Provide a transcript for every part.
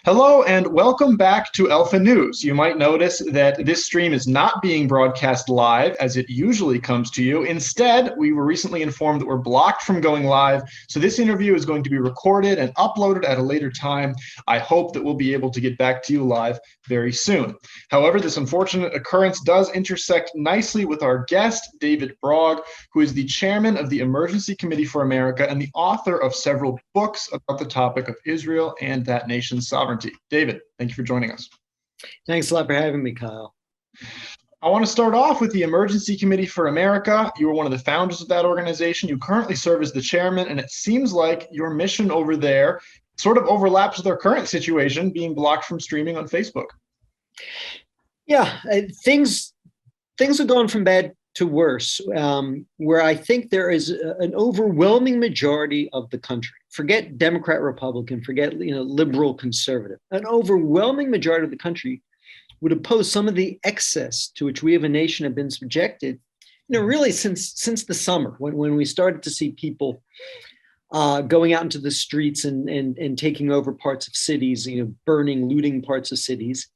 Hello and welcome back to Alpha News. You might notice that this stream is not being broadcast live as it usually comes to you. Instead, we were recently informed that we're blocked from going live. So this interview is going to be recorded and uploaded at a later time. I hope that we'll be able to get back to you live very soon. However, this unfortunate occurrence does intersect nicely with our guest, David Brog, who is the chairman of the Emergency Committee for America and the author of several books about the topic of Israel and that nation's sovereignty. David, thank you for joining us. Thanks a lot for having me, Kyle. I want to start off with the Emergency Committee for America. You were one of the founders of that organization. You currently serve as the chairman, and it seems like your mission over there sort of overlaps with our current situation, being blocked from streaming on Facebook. Yeah, things have gone from bad to worse, where I think there is an overwhelming majority of the country, forget Democrat, Republican, forget liberal, conservative, an overwhelming majority of the country would oppose some of the excess to which we as a nation have been subjected, really since the summer, when we started to see people going out into the streets and taking over parts of cities, burning, looting parts of cities.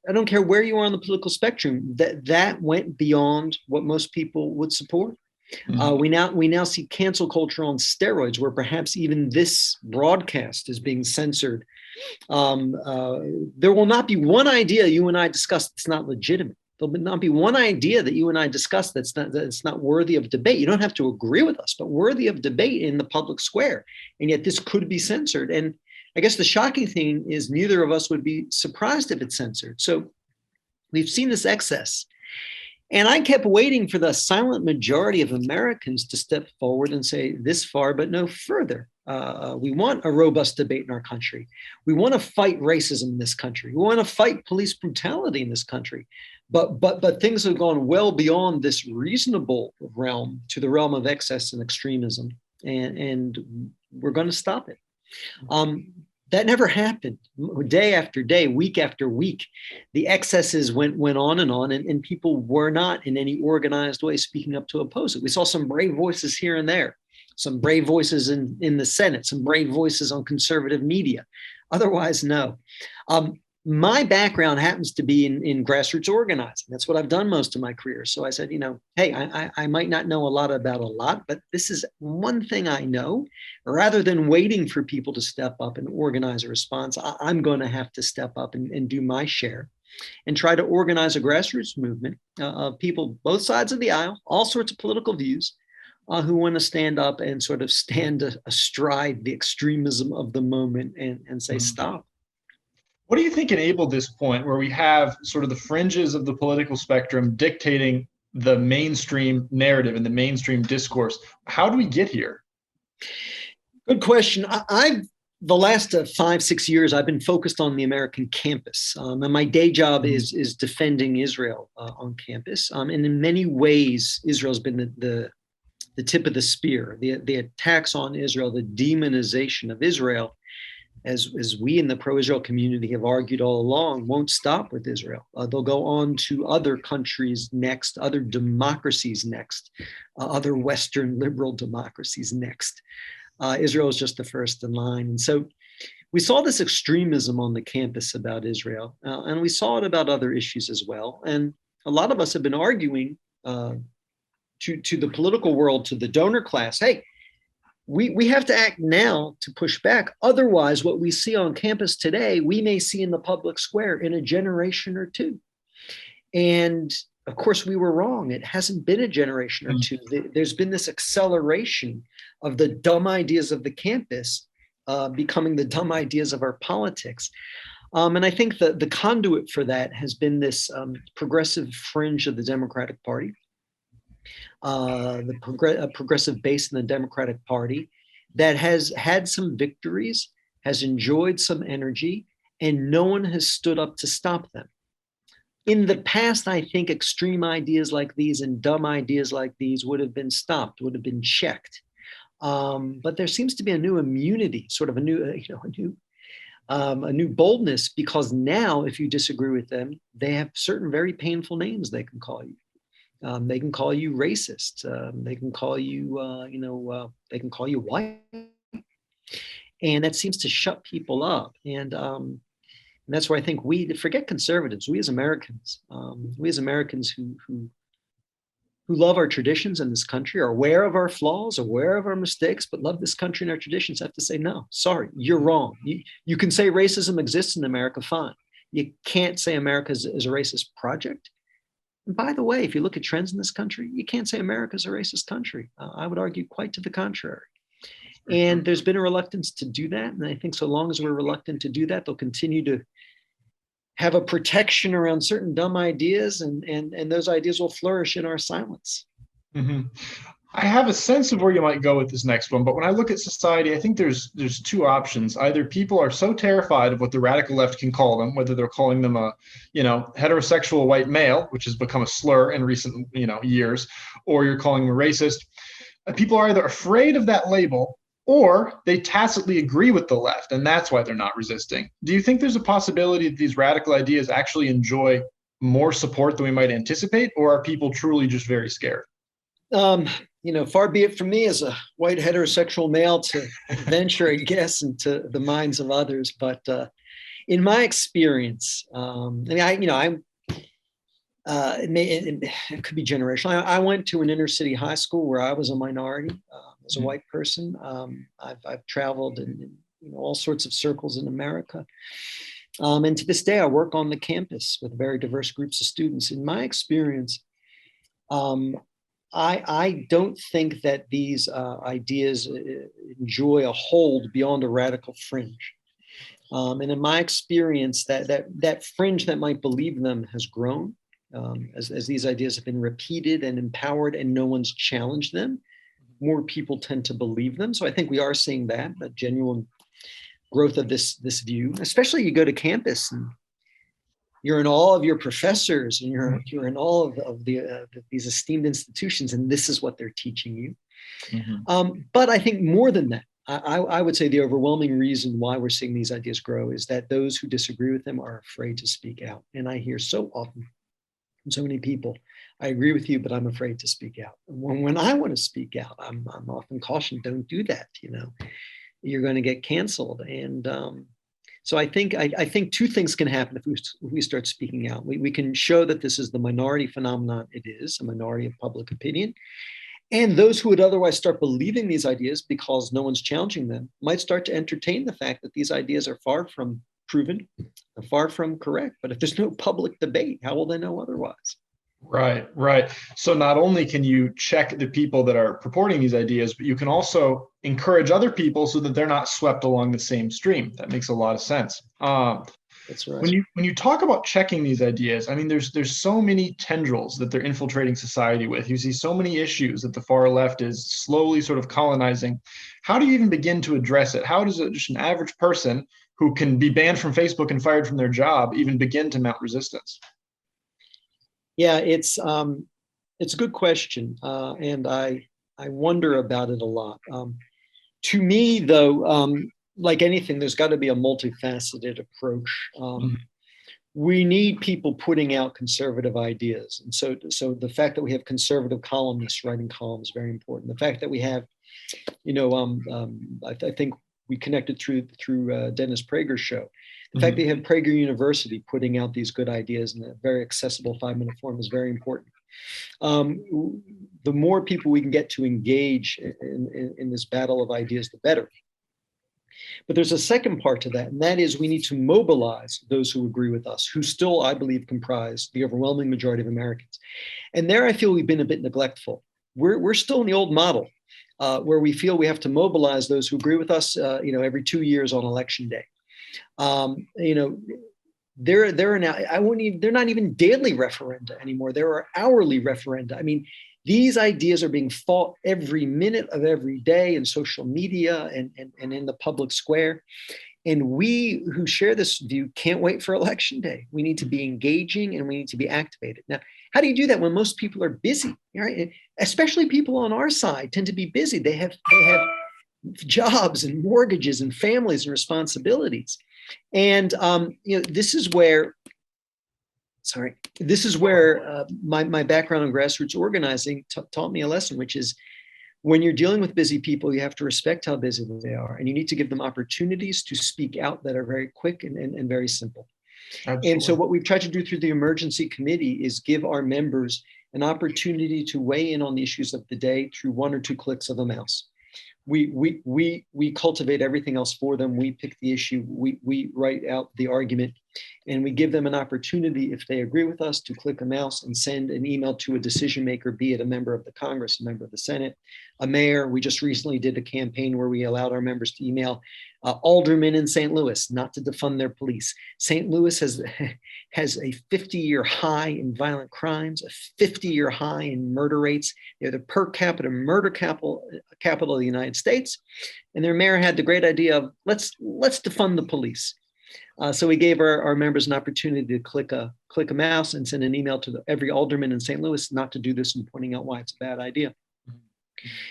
I don't care where you are on the political spectrum, that went beyond what most people would support. Mm-hmm. We now see cancel culture on steroids, where perhaps even this broadcast is being censored. There will not be one idea you and I discuss that's not legitimate. There'll not be one idea that you and I discuss that's not worthy of debate. You don't have to agree with us, but worthy of debate in the public square. And yet this could be censored. And I guess the shocking thing is neither of us would be surprised if it's censored. So we've seen this excess. And I kept waiting for the silent majority of Americans to step forward and say this far, but no further. We want a robust debate in our country. We want to fight racism in this country. We want to fight police brutality in this country. But things have gone well beyond this reasonable realm to the realm of excess and extremism. And we're going to stop it. That never happened. Day after day, week after week, the excesses went on, and people were not in any organized way speaking up to oppose it. We saw some brave voices here and there, some brave voices in the Senate, some brave voices on conservative media. Otherwise, no. My background happens to be in grassroots organizing. That's what I've done most of my career. So I said, hey, I might not know a lot about a lot, but this is one thing I know. Rather than waiting for people to step up and organize a response, I'm going to have to step up and do my share and try to organize a grassroots movement of people, both sides of the aisle, all sorts of political views, who want to stand up and sort of stand astride the extremism of the moment and say, stop. What do you think enabled this point where we have sort of the fringes of the political spectrum dictating the mainstream narrative and the mainstream discourse? How do we get here? Good question. The last 5-6 years, I've been focused on the American campus. And my day job is defending Israel on campus. And in many ways, Israel's been the tip of the spear. The attacks on Israel, the demonization of Israel, as we in the pro-Israel community have argued all along, won't stop with Israel. They'll go on to other countries next, other democracies next, other Western liberal democracies next. Israel is just the first in line. And so we saw this extremism on the campus about Israel, and we saw it about other issues as well. And a lot of us have been arguing to the political world, to the donor class, hey, we have to act now to push back. Otherwise, what we see on campus today, we may see in the public square in a generation or two. And of course, we were wrong. It hasn't been a generation or two. There's been this acceleration of the dumb ideas of the campus becoming the dumb ideas of our politics. And I think that the conduit for that has been this progressive fringe of the Democratic Party. The progressive base in the Democratic Party that has had some victories, has enjoyed some energy, and no one has stood up to stop them. In the past, I think extreme ideas like these and dumb ideas like these would have been stopped, would have been checked. But there seems to be a new immunity, sort of a new boldness, because now, if you disagree with them, they have certain very painful names they can call you. They can call you racist. They can call you, they can call you white. And that seems to shut people up. And that's where I think we forget conservatives. We as Americans who love our traditions in this country, are aware of our flaws, aware of our mistakes, but love this country and our traditions, have to say, no, sorry, you're wrong. You can say racism exists in America, fine. You can't say America is a racist project. And by the way, if you look at trends in this country, you can't say America is a racist country. I would argue quite to the contrary. And there's been a reluctance to do that. And I think so long as we're reluctant to do that, they'll continue to have a protection around certain dumb ideas, and those ideas will flourish in our silence. Mm-hmm. I have a sense of where you might go with this next one, but when I look at society, I think there's two options. Either people are so terrified of what the radical left can call them, whether they're calling them a, heterosexual white male, which has become a slur in recent, years, or you're calling them a racist. People are either afraid of that label, or they tacitly agree with the left, and that's why they're not resisting. Do you think there's a possibility that these radical ideas actually enjoy more support than we might anticipate, or are people truly just very scared? Far be it from me as a white heterosexual male to venture, I guess, into the minds of others. But in my experience, it could be generational. I went to an inner city high school where I was a minority. As a white person, I've traveled in all sorts of circles in America, and to this day, I work on the campus with very diverse groups of students. In my experience, I don't think that these ideas enjoy a hold beyond a radical fringe. And in my experience, that fringe that might believe them has grown as these ideas have been repeated and empowered, and no one's challenged them. More people tend to believe them. So I think we are seeing that genuine growth of this view, especially you go to campus and you're in awe of your professors, and you're in awe of these esteemed institutions, and this is what they're teaching you. Mm-hmm. But I think more than that, I would say the overwhelming reason why we're seeing these ideas grow is that those who disagree with them are afraid to speak out. And I hear so often from so many people, I agree with you, but I'm afraid to speak out. When I want to speak out, I'm often cautioned, don't do that. You're going to get canceled. And so I think two things can happen if we start speaking out. We can show that this is the minority phenomenon. It is a minority of public opinion. And those who would otherwise start believing these ideas because no one's challenging them might start to entertain the fact that these ideas are far from proven, far from correct. But if there's no public debate, how will they know otherwise? Right. So not only can you check the people that are purporting these ideas, but you can also encourage other people so that they're not swept along the same stream. That makes a lot of sense. That's right. When you talk about checking these ideas, I mean, there's so many tendrils that they're infiltrating society with. You see so many issues that the far left is slowly sort of colonizing. How do you even begin to address it? How does just an average person who can be banned from Facebook and fired from their job even begin to mount resistance? Yeah, it's a good question, and I wonder about it a lot. To me, though, like anything, there's got to be a multifaceted approach. We need people putting out conservative ideas, and so the fact that we have conservative columnists writing columns is very important. The fact that we have, I think we connected through Dennis Prager's show. The fact that you have Prager University putting out these good ideas in a very accessible 5-minute form is very important. The more people we can get to engage in this battle of ideas, the better. But there's a second part to that, and that is we need to mobilize those who agree with us, who still, I believe, comprise the overwhelming majority of Americans. And there I feel we've been a bit neglectful. We're still in the old model where we feel we have to mobilize those who agree with us, every 2 years on election day. They're not even daily referenda anymore. There are hourly referenda. I mean, these ideas are being fought every minute of every day in social media and in the public square. And we who share this view can't wait for election day. We need to be engaging and we need to be activated. Now, how do you do that when most people are busy? Right? Especially people on our side tend to be busy. They have jobs and mortgages and families and responsibilities. And this is where my background in grassroots organizing taught me a lesson, which is when you're dealing with busy people, you have to respect how busy they are, and you need to give them opportunities to speak out that are very quick and very simple. Absolutely. And so what we've tried to do through the emergency committee is give our members an opportunity to weigh in on the issues of the day through one or two clicks of a mouse. We cultivate everything else for them. We pick the issue, we write out the argument, and we give them an opportunity, if they agree with us, to click a mouse and send an email to a decision maker, be it a member of the Congress, a member of the Senate, a mayor. We just recently did a campaign where we allowed our members to email aldermen in St. Louis not to defund their police. St. Louis has a 50-year high in violent crimes, a 50-year high in murder rates. They're the per capita murder capital of the United States. And their mayor had the great idea of let's defund the police. So we gave our members an opportunity to click a mouse and send an email to every alderman in St. Louis not to do this, and pointing out why it's a bad idea.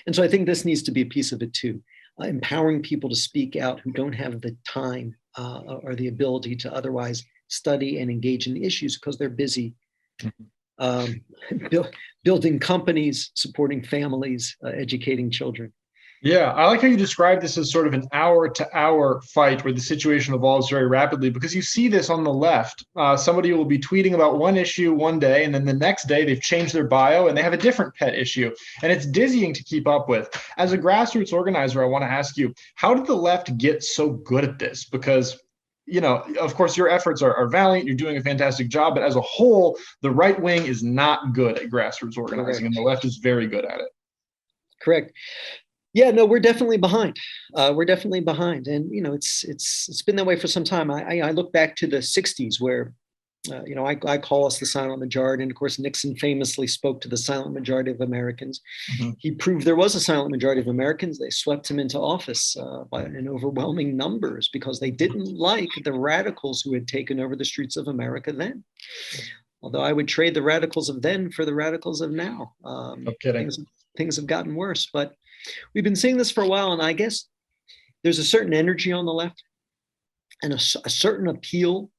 And so I think this needs to be a piece of it too, empowering people to speak out who don't have the time or the ability to otherwise study and engage in the issues because they're busy building companies, supporting families, educating children. Yeah, I like how you describe this as sort of an hour-to-hour fight where the situation evolves very rapidly, because you see this on the left. Somebody will be tweeting about one issue one day, and then the next day they've changed their bio and they have a different pet issue. And it's dizzying to keep up with. As a grassroots organizer, I want to ask you, how did the left get so good at this? Because of course, your efforts are valiant. You're doing a fantastic job. But as a whole, the right wing is not good at grassroots organizing, and the left is very good at it. Correct. Yeah, no, we're definitely behind. We're definitely behind, and it's been that way for some time. I look back to the '60s where, I call us the silent majority, and of course Nixon famously spoke to the silent majority of Americans. Mm-hmm. He proved there was a silent majority of Americans. They swept him into office in overwhelming numbers because they didn't like the radicals who had taken over the streets of America then. Although I would trade the radicals of then for the radicals of now. No kidding. Things have gotten worse, but we've been seeing this for a while, and I guess there's a certain energy on the left and a certain appeal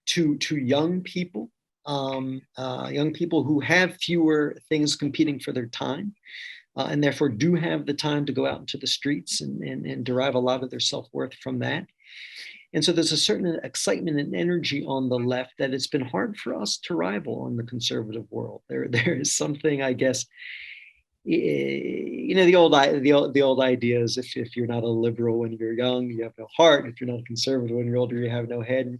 to young people who have fewer things competing for their time, and therefore do have the time to go out into the streets and derive a lot of their self-worth from that. And so there's a certain excitement and energy on the left that it's been hard for us to rival in the conservative world. There is something, I guess, the old idea is if you're not a liberal when you're young, you have no heart. If you're not a conservative when you're older, you have no head.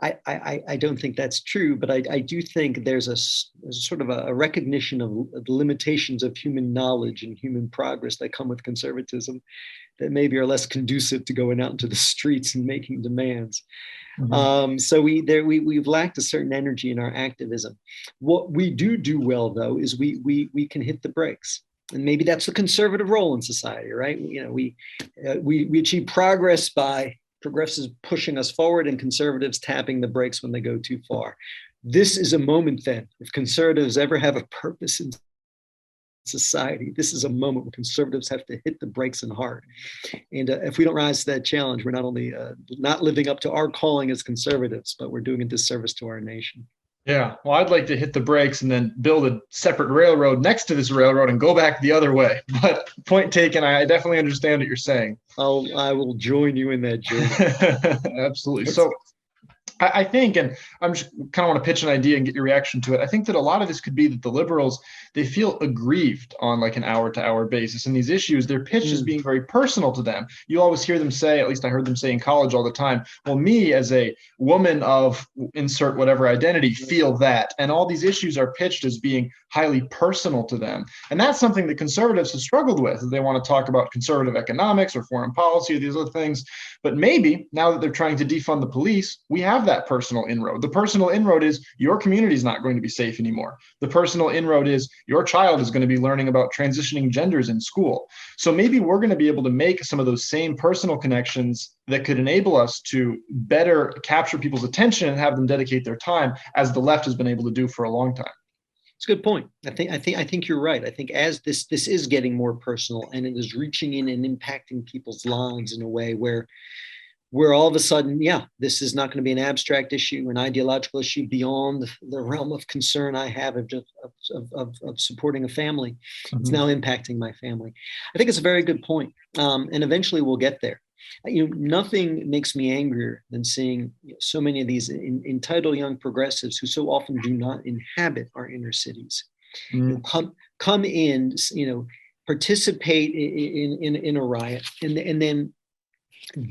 I don't think that's true, but I do think there's a sort of a recognition of the limitations of human knowledge and human progress that come with conservatism that maybe are less conducive to going out into the streets and making demands. Mm-hmm. So we've lacked a certain energy in our activism. What we do well, though, is we can hit the brakes, and maybe that's the conservative role in society, right? We achieve progress by progressives pushing us forward and conservatives tapping the brakes when they go too far. This is a moment then, if conservatives ever have a purpose in society, this is a moment where conservatives have to hit the brakes and hard. And if we don't rise to that challenge, we're not only not living up to our calling as conservatives, but we're doing a disservice to our nation. Yeah, well, I'd like to hit the brakes and then build a separate railroad next to this railroad and go back the other way. But point taken, I definitely understand what you're saying. I will join you in that journey. Absolutely. So I think, and I'm just kind of want to pitch an idea and get your reaction to it. I think that a lot of this could be that the liberals, they feel aggrieved on like an hour-to-hour basis. And these issues, they're pitched as being very personal to them. You always hear them say, at least I heard them say in college all the time, well, me as a woman of insert whatever identity feel that. And all these issues are pitched as being highly personal to them. And that's something that conservatives have struggled with. They want to talk about conservative economics or foreign policy or these other things. But maybe now that they're trying to defund the police, we have that personal inroad. The personal inroad is your community is not going to be safe anymore. The personal inroad is your child is going to be learning about transitioning genders in school. So maybe we're going to be able to make some of those same personal connections that could enable us to better capture people's attention and have them dedicate their time, as the left has been able to do for a long time. It's a good point. I think you're right. I think as this is getting more personal and it is reaching in and impacting people's lives in a way where where all of a sudden, yeah, this is not going to be an abstract issue, an ideological issue beyond the realm of concern I have of supporting a family. It's now impacting my family. I think it's a very good point. And eventually we'll get there. Nothing makes me angrier than seeing so many of these entitled young progressives who so often do not inhabit our inner cities come in, participate in a riot, and then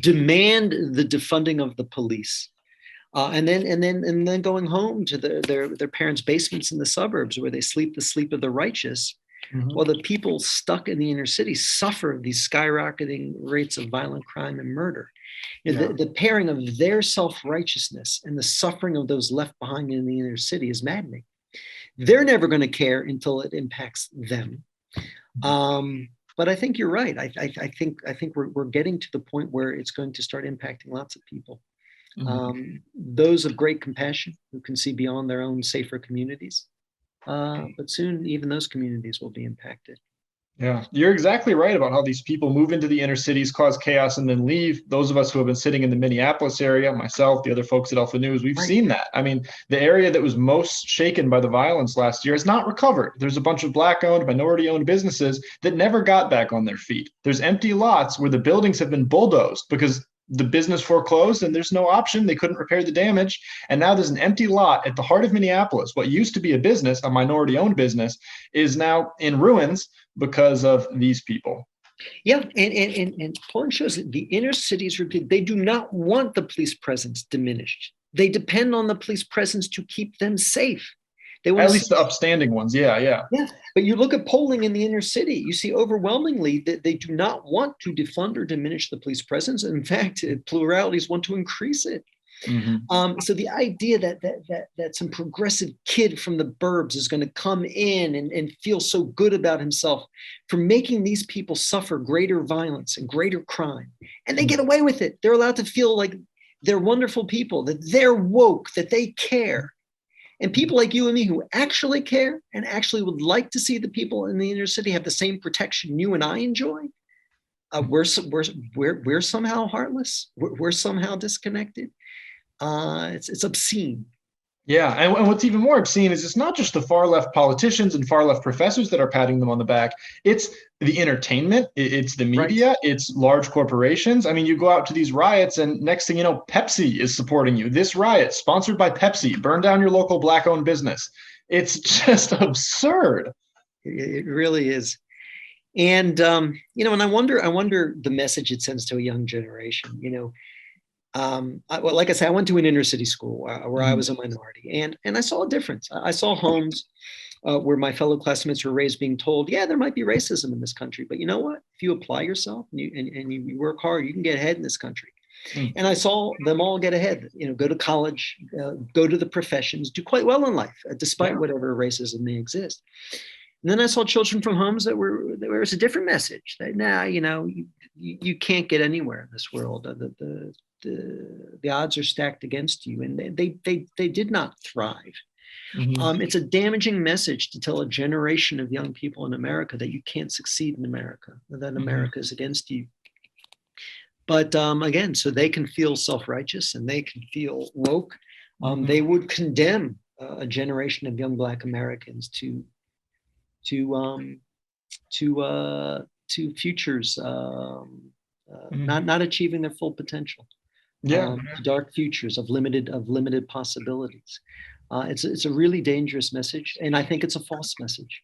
demand the defunding of the police, and then going home to their parents' basements in the suburbs where they sleep the sleep of the righteous, while the people stuck in the inner city suffer these skyrocketing rates of violent crime and murder. The pairing of their self-righteousness and the suffering of those left behind in the inner city is maddening. They're never going to care until it impacts them. But I think you're right. I think we're getting to the point where it's going to start impacting lots of people. Those of great compassion who can see beyond their own safer communities. But soon, even those communities will be impacted. Yeah, you're exactly right about how these people move into the inner cities, cause chaos, and then leave. Those of us who have been sitting in the Minneapolis area, myself, the other folks at Alpha News, we've seen that. I mean, the area that was most shaken by the violence last year has not recovered. There's a bunch of Black-owned, minority-owned businesses that never got back on their feet. There's empty lots where the buildings have been bulldozed because the business foreclosed and there's no option. They couldn't repair the damage. And now there's an empty lot at the heart of Minneapolis. What used to be a business, a minority-owned business, is now in ruins because of these people. Yeah, and polling shows that the inner cities, they do not want the police presence diminished. They depend on the police presence to keep them safe. They want at least the upstanding ones, yeah. But you look at polling in the inner city, you see overwhelmingly that they do not want to defund or diminish the police presence. In fact, pluralities want to increase it. So the idea that some progressive kid from the burbs is going to come in and feel so good about himself for making these people suffer greater violence and greater crime, and they get away with it. They're allowed to feel like they're wonderful people, that they're woke, that they care. And people like you and me who actually care and actually would like to see the people in the inner city have the same protection you and I enjoy, we're somehow heartless. We're somehow disconnected. It's obscene. Yeah, and what's even more obscene is it's not just the far left politicians and far left professors that are patting them on the back. It's the entertainment, it's the media, it's large corporations. I mean, you go out to these riots and next thing you know, Pepsi is supporting you. This riot, sponsored by Pepsi, burn down your local Black-owned business. It's just absurd. It really is. And, and I wonder the message it sends to a young generation, like I said, I went to an inner city school where I was a minority, and I saw a difference. I saw homes where my fellow classmates were raised being told, yeah, there might be racism in this country, but you know what? If you apply yourself and you work hard, you can get ahead in this country. And I saw them all get ahead, go to college, go to the professions, do quite well in life, despite whatever racism may exist. And then I saw children from homes there was a different message that you can't get anywhere in this world. The odds are stacked against you, and they did not thrive. It's a damaging message to tell a generation of young people in America that you can't succeed in America, that America is against you. But again, so they can feel self-righteous and they can feel woke. They would condemn a generation of young Black Americans to futures not achieving their full potential. Dark futures of limited possibilities. It's a really dangerous message, and I think it's a false message.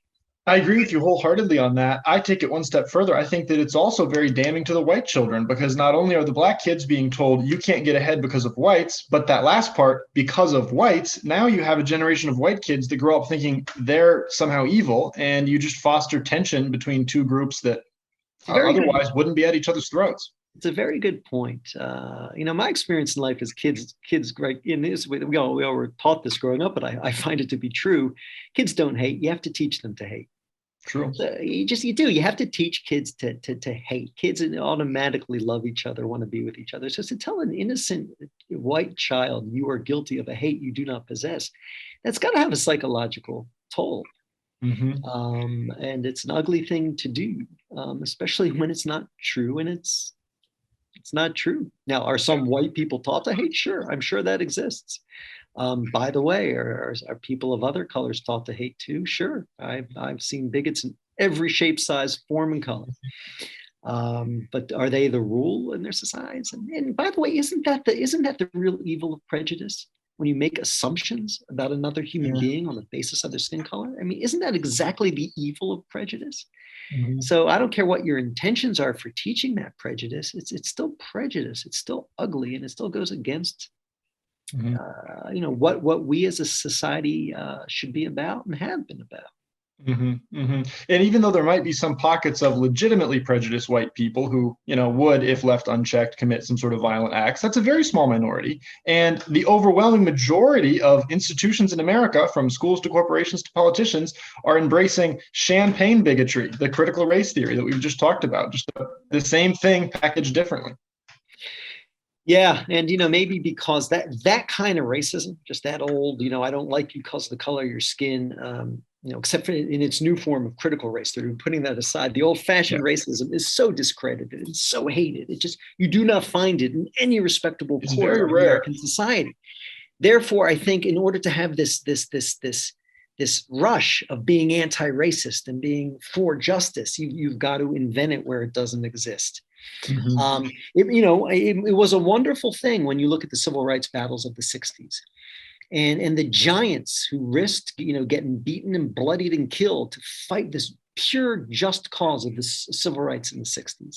I agree with you wholeheartedly on that. I take it one step further. I think that it's also very damning to the white children, because not only are the Black kids being told you can't get ahead because of whites, but that last part, because of whites, now you have a generation of white kids that grow up thinking they're somehow evil, and you just foster tension between two groups that otherwise wouldn't be at each other's throats. It's a very good point. My experience in life as kids, right? In this, we all were taught this growing up, but I find it to be true. Kids don't hate. You have to teach them to hate. True. So you do. You have to teach kids to hate. Kids automatically love each other, want to be with each other. So to tell an innocent white child you are guilty of a hate you do not possess, that's got to have a psychological toll. And it's an ugly thing to do, especially when it's not true and it's It's not true. Now, are some white people taught to hate? Sure, I'm sure that exists. By the way, are people of other colors taught to hate too? Sure, I've seen bigots in every shape, size, form, and color. But are they the rule in their societies? And by the way, isn't that the real evil of prejudice? When you make assumptions about another human being on the basis of their skin color, I mean, isn't that exactly the evil of prejudice? Mm-hmm. So I don't care what your intentions are for teaching that prejudice. It's still prejudice. It's still ugly, and it still goes against what we as a society should be about and have been about. Mm-hmm, mm-hmm. And even though there might be some pockets of legitimately prejudiced white people who, would, if left unchecked, commit some sort of violent acts, that's a very small minority. And the overwhelming majority of institutions in America, from schools to corporations to politicians, are embracing champagne bigotry, the critical race theory that we've just talked about, just the same thing packaged differently. Yeah, and maybe because that kind of racism, just that old, I don't like you because of the color of your skin, except for in its new form of critical race theory, putting that aside, the old-fashioned racism is so discredited and so hated. You do not find it in any respectable corner of American society. Therefore, I think in order to have this rush of being anti-racist and being for justice, you've got to invent it where it doesn't exist. Mm-hmm. It was a wonderful thing when you look at the civil rights battles of the 60s and the giants who risked, getting beaten and bloodied and killed to fight this pure just cause of the civil rights in the 60s.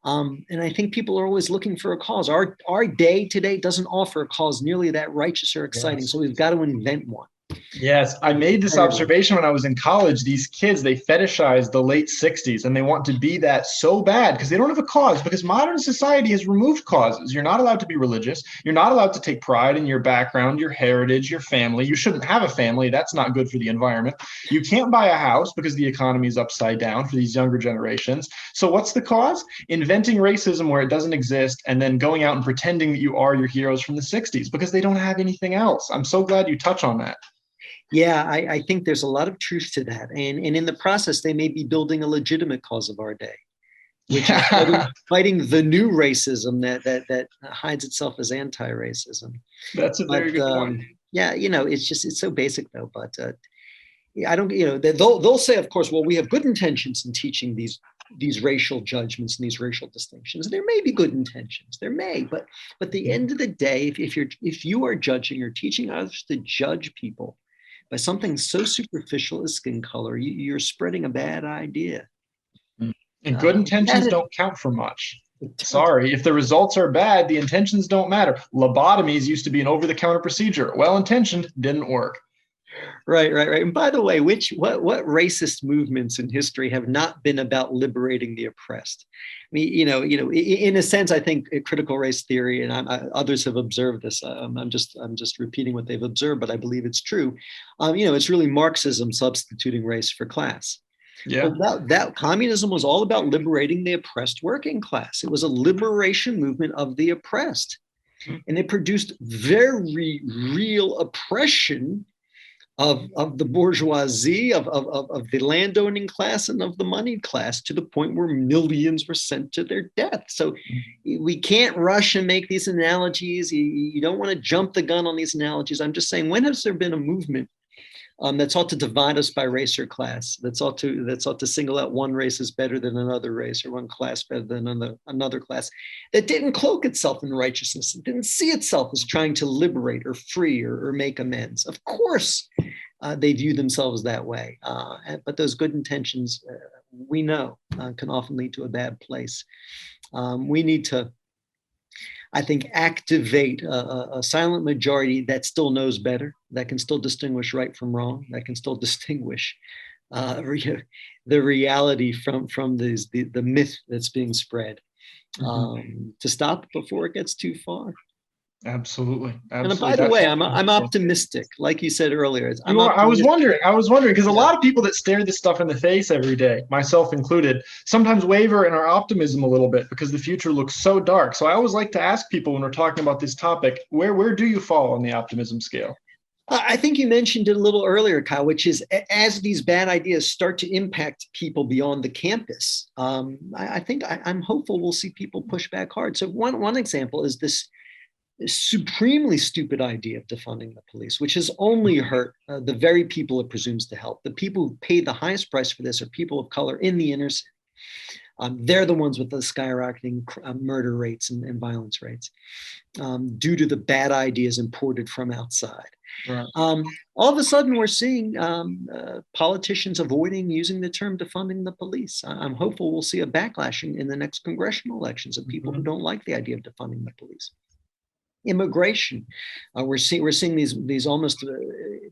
And I think people are always looking for a cause. Our day today doesn't offer a cause nearly that righteous or exciting. Yes. So we've got to invent one. Yes, I made this observation when I was in college. These kids, they fetishize the late 60s and they want to be that so bad because they don't have a cause, because modern society has removed causes. You're not allowed to be religious. You're not allowed to take pride in your background, your heritage, your family. You shouldn't have a family. That's not good for the environment. You can't buy a house because the economy is upside down for these younger generations. So what's the cause? Inventing racism where it doesn't exist and then going out and pretending that you are your heroes from the 60s because they don't have anything else. I'm so glad you touch on that. Yeah, I think there's a lot of truth to that. And in the process, they may be building a legitimate cause of our day, which is fighting the new racism that hides itself as anti-racism. That's a very good point. Yeah, it's so basic though. But I don't, they'll say, of course, well, we have good intentions in teaching these racial judgments and these racial distinctions. There may be good intentions, but at the end of the day, if you are judging or teaching others to judge people by something so superficial as skin color, you're spreading a bad idea. And good intentions don't count for much. Sorry, if the results are bad, the intentions don't matter. Lobotomies used to be an over-the-counter procedure. Well-intentioned, didn't work. Right. And by the way, what racist movements in history have not been about liberating the oppressed? I mean, in a sense, I think critical race theory, and others have observed this. I'm just repeating what they've observed, but I believe it's true. It's really Marxism substituting race for class. Yeah. That communism was all about liberating the oppressed working class. It was a liberation movement of the oppressed, and it produced very real oppression of the bourgeoisie, of the landowning class and of the moneyed class, to the point where millions were sent to their death. So we can't rush and make these analogies. You don't want to jump the gun on these analogies. I'm just saying, when has there been a movement that's ought to divide us by race or class, that's ought to single out one race as better than another race, or one class better than another class, that didn't cloak itself in righteousness, it didn't see itself as trying to liberate or free or make amends? Of course, they view themselves that way, but those good intentions, we know, can often lead to a bad place. We need to, I think, activate a silent majority that still knows better, that can still distinguish right from wrong, that can still distinguish the reality from the myth that's being spread, to stop before it gets too far. Absolutely. And by the way, I'm optimistic. Like you said earlier, I was wondering because a lot of people that stare this stuff in the face every day, myself included, sometimes waver in our optimism a little bit because the future looks so dark. So I always like to ask people when we're talking about this topic, where do you fall on the optimism scale? I think you mentioned it a little earlier, Kyle, which is as these bad ideas start to impact people beyond the campus, I'm hopeful we'll see people push back hard. So one example is this supremely stupid idea of defunding the police, which has only hurt the very people it presumes to help. The people who pay the highest price for this are people of color in the inner city. They're the ones with the skyrocketing murder rates and violence rates due to the bad ideas imported from outside. Right. All of a sudden, we're seeing politicians avoiding using the term defunding the police. I'm hopeful we'll see a backlash in the next congressional elections of people who don't like the idea of defunding the police. Immigration, we're seeing these almost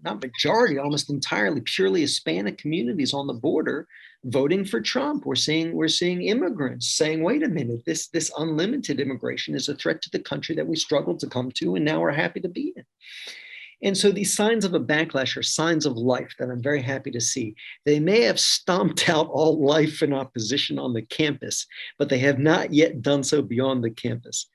not majority, almost entirely purely Hispanic communities on the border voting for Trump. We're seeing immigrants saying, "Wait a minute, this unlimited immigration is a threat to the country that we struggled to come to, and now we're happy to be in." And so these signs of a backlash are signs of life that I'm very happy to see. They may have stomped out all life and opposition on the campus, but they have not yet done so beyond the campus.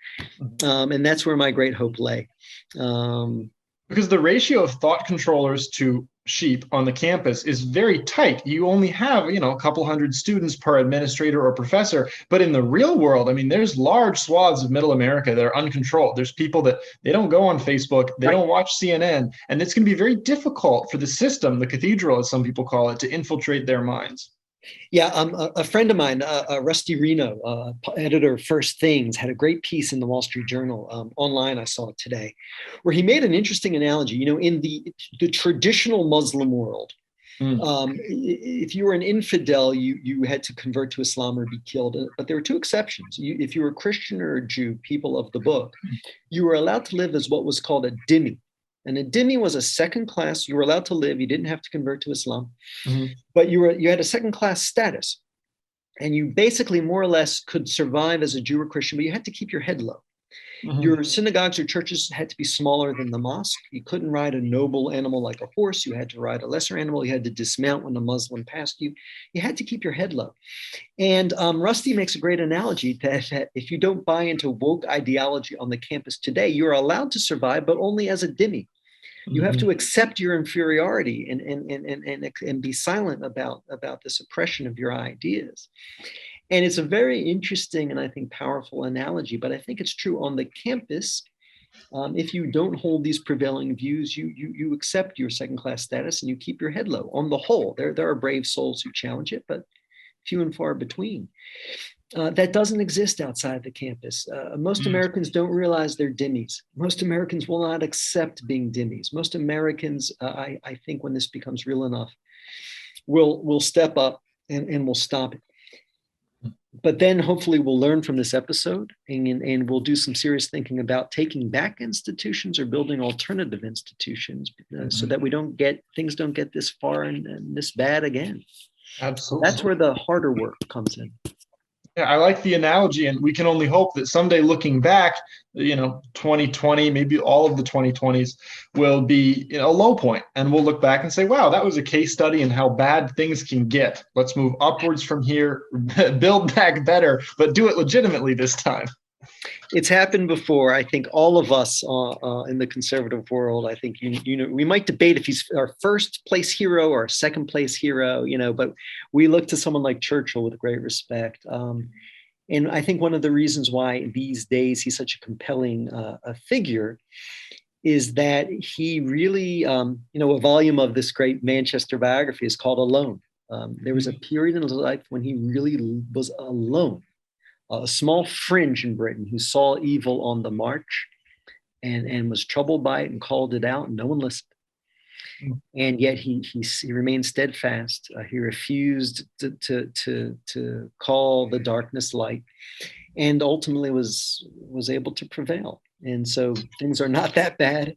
And that's where my great hope lay. Because the ratio of thought controllers to sheep on the campus is very tight. You only have, a couple hundred students per administrator or professor. But in the real world, I mean, there's large swaths of middle America that are uncontrolled. There's people that they don't go on Facebook, they don't watch CNN, and it's going to be very difficult for the system, the cathedral, as some people call it, to infiltrate their minds. Yeah, a friend of mine, Rusty Reno, editor of First Things, had a great piece in the Wall Street Journal online. I saw it today, where he made an interesting analogy. In the traditional Muslim world, if you were an infidel, you had to convert to Islam or be killed. But there were two exceptions. If you were a Christian or a Jew, people of the book, you were allowed to live as what was called a dhimmi. And a dhimmi was a second class. You were allowed to live. You didn't have to convert to Islam, but you had a second class status, and you basically more or less could survive as a Jew or Christian, but you had to keep your head low. Your synagogues or churches had to be smaller than the mosque. You couldn't ride a noble animal like a horse. You had to ride a lesser animal. You had to dismount when a Muslim passed you. You had to keep your head low. And Rusty makes a great analogy that if you don't buy into woke ideology on the campus today, you're allowed to survive, but only as a dhimmi. You have to accept your inferiority and be silent about the suppression of your ideas. And it's a very interesting and I think powerful analogy, but I think it's true on the campus. If you don't hold these prevailing views, you accept your second-class status and you keep your head low. On the whole, there are brave souls who challenge it, but few and far between. That doesn't exist outside the campus. Most Americans don't realize they're dhimmis. Most Americans will not accept being dhimmis. Most Americans, I think when this becomes real enough, will step up and will stop it. But then hopefully we'll learn from this episode and we'll do some serious thinking about taking back institutions or building alternative institutions so that things don't get this far and this bad again. Absolutely. That's where the harder work comes in. Yeah, I like the analogy, and we can only hope that someday looking back, 2020, maybe all of the 2020s will be a low point, and we'll look back and say, wow, that was a case study in how bad things can get. Let's move upwards from here, build back better, but do it legitimately this time. It's happened before. I think all of us in the conservative world, I think, we might debate if he's our first place hero or second place hero, but we look to someone like Churchill with great respect. And I think one of the reasons why these days he's such a compelling figure is that he really, a volume of this great Manchester biography is called Alone. There was a period in his life when he really was alone. A small fringe in Britain who saw evil on the march and was troubled by it and called it out, and no one listened. And yet he remained steadfast. He refused to call the darkness light, and ultimately was able to prevail. And so things are not that bad.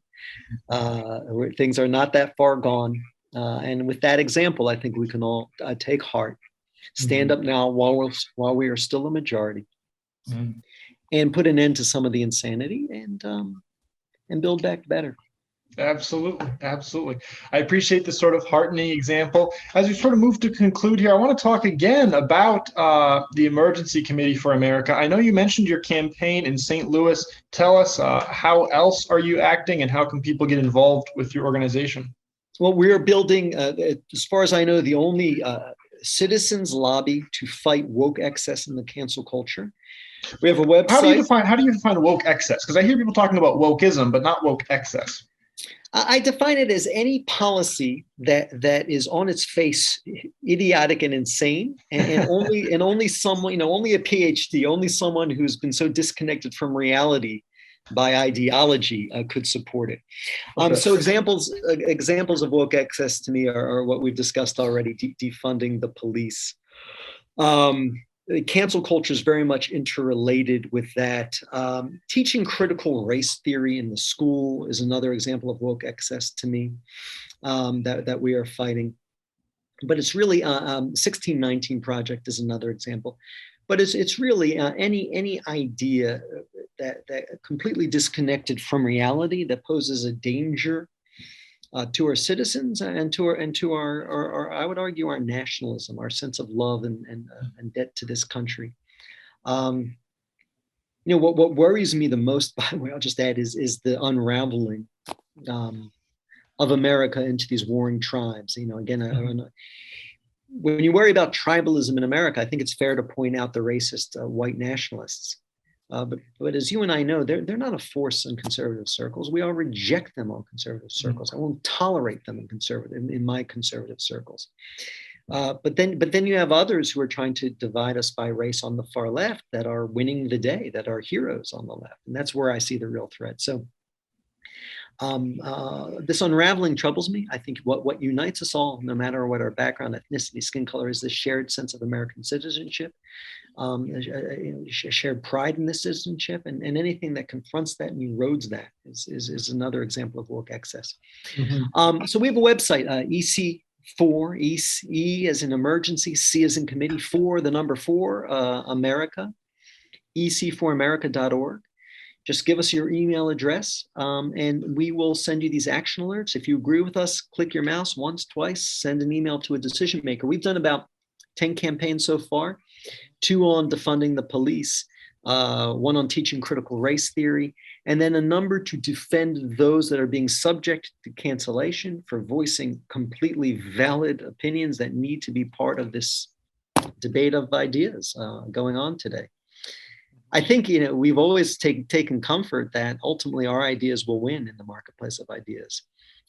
Things are not that far gone. And with that example, I think we can all take heart. Stand up now while we are still a majority, and put an end to some of the insanity and build back better. Absolutely, absolutely. I appreciate this sort of heartening example. As we sort of move to conclude here, I want to talk again about the Emergency Committee for America. I know you mentioned your campaign in St. Louis. Tell us how else are you acting, and how can people get involved with your organization? Well, we're building, as far as I know, the only citizens lobby to fight woke excess in the cancel culture. We have a website. How do you define woke excess? Because I hear people talking about wokeism, but not woke excess. I define it as any policy that is on its face idiotic and insane, and only someone, only a PhD, only someone who's been so disconnected from reality by ideology could support it. Okay. So examples of woke excess to me are what we've discussed already: defunding the police. Cancel culture is very much interrelated with that. Teaching critical race theory in the school is another example of woke excess to me, that we are fighting. But it's really 1619 Project is another example. But it's really any idea that completely disconnected from reality, that poses a danger to our citizens and to our I would argue, our nationalism, our sense of love and debt to this country. What worries me the most, by the way, I'll just add, is the unraveling of America into these warring tribes. Again, when you worry about tribalism in America, I think it's fair to point out the racist white nationalists. But as you and I know, they're not a force in conservative circles. We all reject them on conservative circles. I won't tolerate them in my conservative circles. But then you have others who are trying to divide us by race on the far left, that are winning the day, that are heroes on the left, and that's where I see the real threat. So this unraveling troubles me. I think what unites us all, no matter what our background, ethnicity, skin color, is this shared sense of American citizenship, shared pride in this citizenship, and anything that confronts that and erodes that is another example of woke excess. Mm-hmm. So we have a website, EC4, E as in emergency, C as in committee, 4, the number 4, America, ec4america.org. Just give us your email address, and we will send you these action alerts. If you agree with us, click your mouse once, twice, send an email to a decision maker. We've done about 10 campaigns so far, 2 on defunding the police, 1 on teaching critical race theory, and then a number to defend those that are being subject to cancellation for voicing completely valid opinions that need to be part of this debate of ideas going on today. I think we've always taken comfort that ultimately our ideas will win in the marketplace of ideas,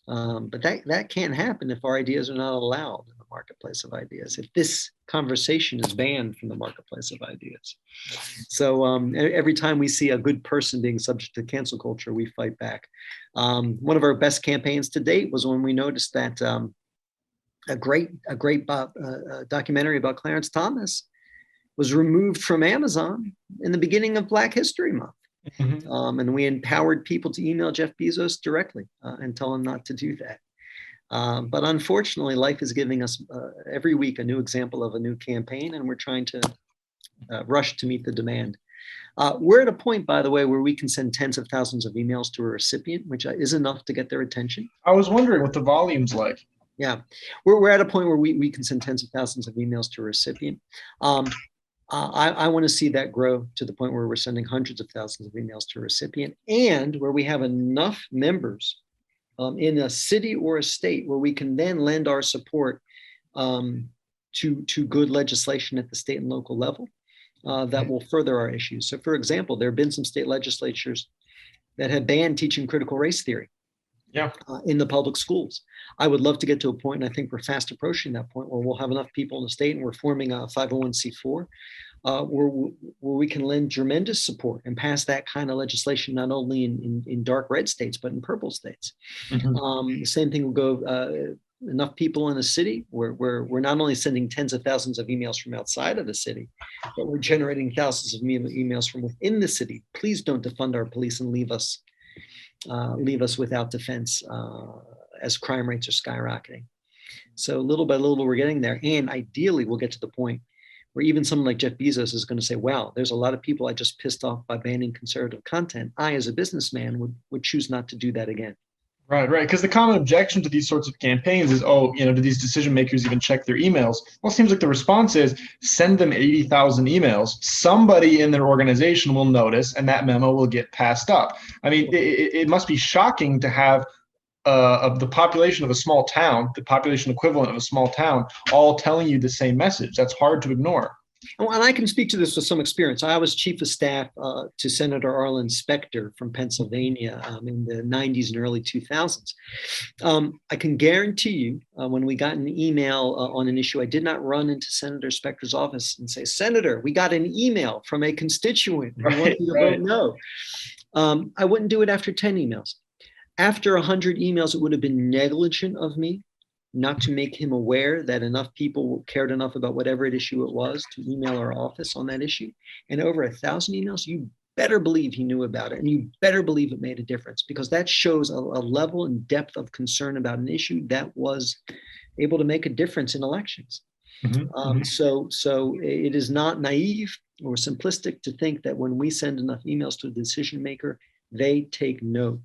but that can't happen if our ideas are not allowed in the marketplace of ideas. If this conversation is banned from the marketplace of ideas, so every time we see a good person being subject to cancel culture, we fight back. One of our best campaigns to date was when we noticed that a great documentary about Clarence Thomas was removed from Amazon in the beginning of Black History Month. Mm-hmm. And we empowered people to email Jeff Bezos directly and tell him not to do that. But unfortunately, life is giving us every week a new example of a new campaign, and we're trying to rush to meet the demand. We're at a point, by the way, where we can send tens of thousands of emails to a recipient, which is enough to get their attention. I was wondering what the volume's like. Yeah, we're at a point where we can send tens of thousands of emails to a recipient. I want to see that grow to the point where we're sending hundreds of thousands of emails to a recipient, and where we have enough members in a city or a state where we can then lend our support to good legislation at the state and local level that will further our issues. So, for example, there have been some state legislatures that have banned teaching critical race theory in the public schools. I would love to get to a point, and I think we're fast approaching that point, where we'll have enough people in the state, and we're forming a 501c4 where we can lend tremendous support and pass that kind of legislation, not only in dark red states, but in purple states. Mm-hmm. The same thing will go, enough people in a city where we're not only sending tens of thousands of emails from outside of the city, but we're generating thousands of emails from within the city. Please don't defund our police and leave us without defense as crime rates are skyrocketing. So little by little, we're getting there. And ideally, we'll get to the point where even someone like Jeff Bezos is going to say, wow, there's a lot of people I just pissed off by banning conservative content. I, as a businessman, would choose not to do that again. Right, right. Because the common objection to these sorts of campaigns is, oh, do these decision makers even check their emails? Well, it seems like the response is send them 80,000 emails. Somebody in their organization will notice, and that memo will get passed up. I mean, it must be shocking to have of the population of a small town, the population equivalent of a small town, all telling you the same message. That's hard to ignore. And I can speak to this with some experience. I was chief of staff to Senator Arlen Specter from Pennsylvania in the 90s and early 2000s. I can guarantee you, when we got an email on an issue, I did not run into Senator Specter's office and say, Senator, we got an email from a constituent who wants you to vote no. I wouldn't do it after 10 emails. After 100 emails, it would have been negligent of me not to make him aware that enough people cared enough about whatever issue it was to email our office on that issue. And over 1,000 emails, you better believe he knew about it, and you better believe it made a difference, because that shows a level and depth of concern about an issue that was able to make a difference in elections. So it is not naive or simplistic to think that when we send enough emails to a decision maker, they take note.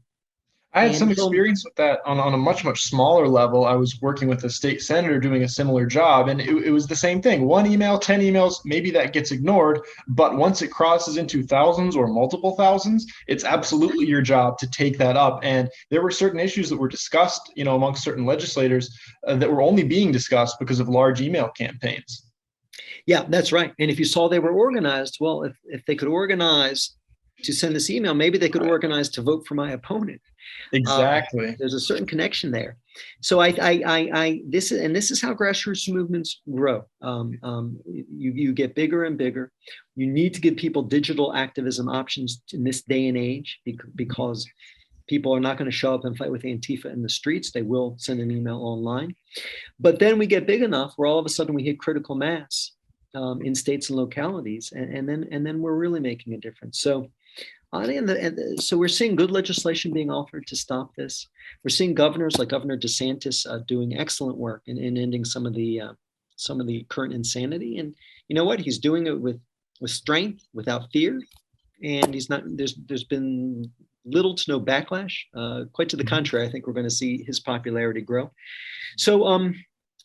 I had some experience with that on a much, much smaller level. I was working with a state senator doing a similar job, and it was the same thing. One email, 10 emails, maybe that gets ignored, but once it crosses into thousands or multiple thousands, it's absolutely your job to take that up. And there were certain issues that were discussed, amongst certain legislators that were only being discussed because of large email campaigns. Yeah, that's right. And if you saw they were organized, well, if they could organize to send this email, maybe they could organize to vote for my opponent. Exactly. There's a certain connection there. So this is how grassroots movements grow. You get bigger and bigger. You need to give people digital activism options in this day and age, because people are not going to show up and fight with Antifa in the streets. They will send an email online. But then we get big enough where all of a sudden we hit critical mass in states and localities, and then we're really making a difference. So we're seeing good legislation being offered to stop this. We're seeing governors like Governor DeSantis doing excellent work in ending some of the current insanity. And you know what? He's doing it with strength, without fear, and he's not. There's been little to no backlash. Quite to the contrary, I think we're going to see his popularity grow. So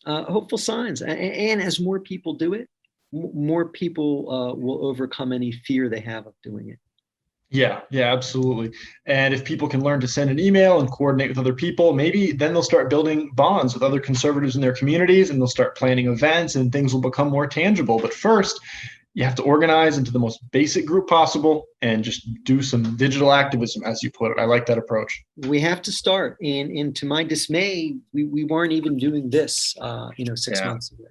hopeful signs. And as more people do it, more people will overcome any fear they have of doing it. Yeah, absolutely. And if people can learn to send an email and coordinate with other people, maybe then they'll start building bonds with other conservatives in their communities, and they'll start planning events, and things will become more tangible. But first, you have to organize into the most basic group possible and just do some digital activism, as you put it. I like that approach. We have to start. And to my dismay, we weren't even doing this, 6 months ago.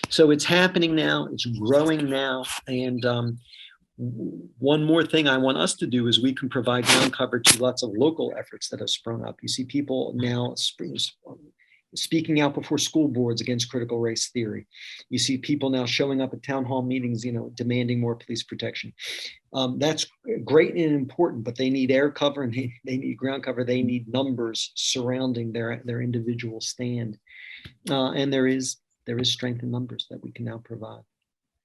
So it's happening now. It's growing now. And one more thing I want us to do is we can provide ground cover to lots of local efforts that have sprung up. You see people now speaking out before school boards against critical race theory. You see people now showing up at town hall meetings, demanding more police protection. That's great and important, but they need air cover and they need ground cover. They need numbers surrounding their individual stand. And there is strength in numbers that we can now provide.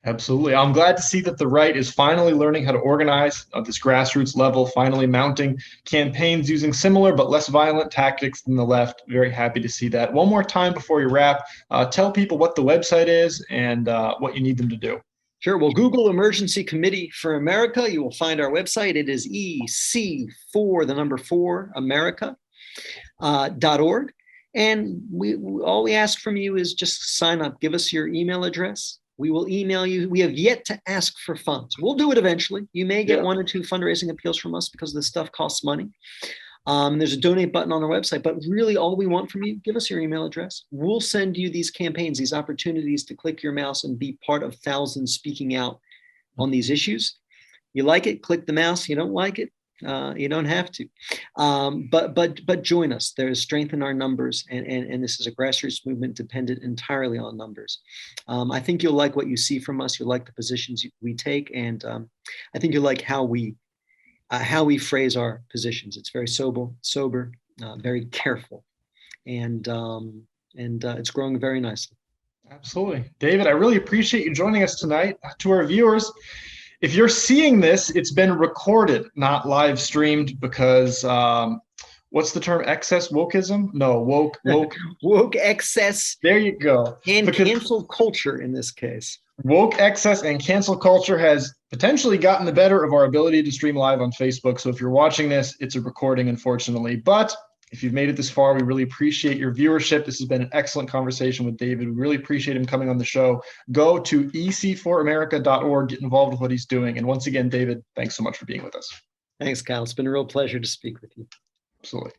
Absolutely. I'm glad to see that the right is finally learning how to organize at this grassroots level, finally mounting campaigns using similar but less violent tactics than the left. Very happy to see that. One more time before you wrap, tell people what the website is and what you need them to do. Sure. Well, Google Emergency Committee for America. You will find our website. It is EC4America.org. And all we ask from you is just sign up. Give us your email address. We will email you. We have yet to ask for funds. We'll do it eventually. You may get 1 or 2 fundraising appeals from us because this stuff costs money. There's a donate button on our website, but really all we want from you, give us your email address. We'll send you these campaigns, these opportunities to click your mouse and be part of thousands speaking out on these issues. You like it, click the mouse. You don't like it, you don't have to. But join us. There is strength in our numbers, and this is a grassroots movement dependent entirely on numbers. I think you'll like what you see from us. You'll like the positions we take, and I think you'll like how we phrase our positions. It's very sober, very careful, and it's growing very nicely. Absolutely. David, I really appreciate you joining us tonight. To our viewers, if you're seeing this, it's been recorded, not live streamed, because what's the term? Excess wokeism? No, woke excess. There you go. And cancel culture in this case. Woke excess and cancel culture has potentially gotten the better of our ability to stream live on Facebook. So if you're watching this, it's a recording, unfortunately. But if you've made it this far, we really appreciate your viewership. This has been an excellent conversation with David. We really appreciate him coming on the show. Go to ec4america.org, get involved with what he's doing. And once again, David, thanks so much for being with us. Thanks, Kyle. It's been a real pleasure to speak with you. Absolutely.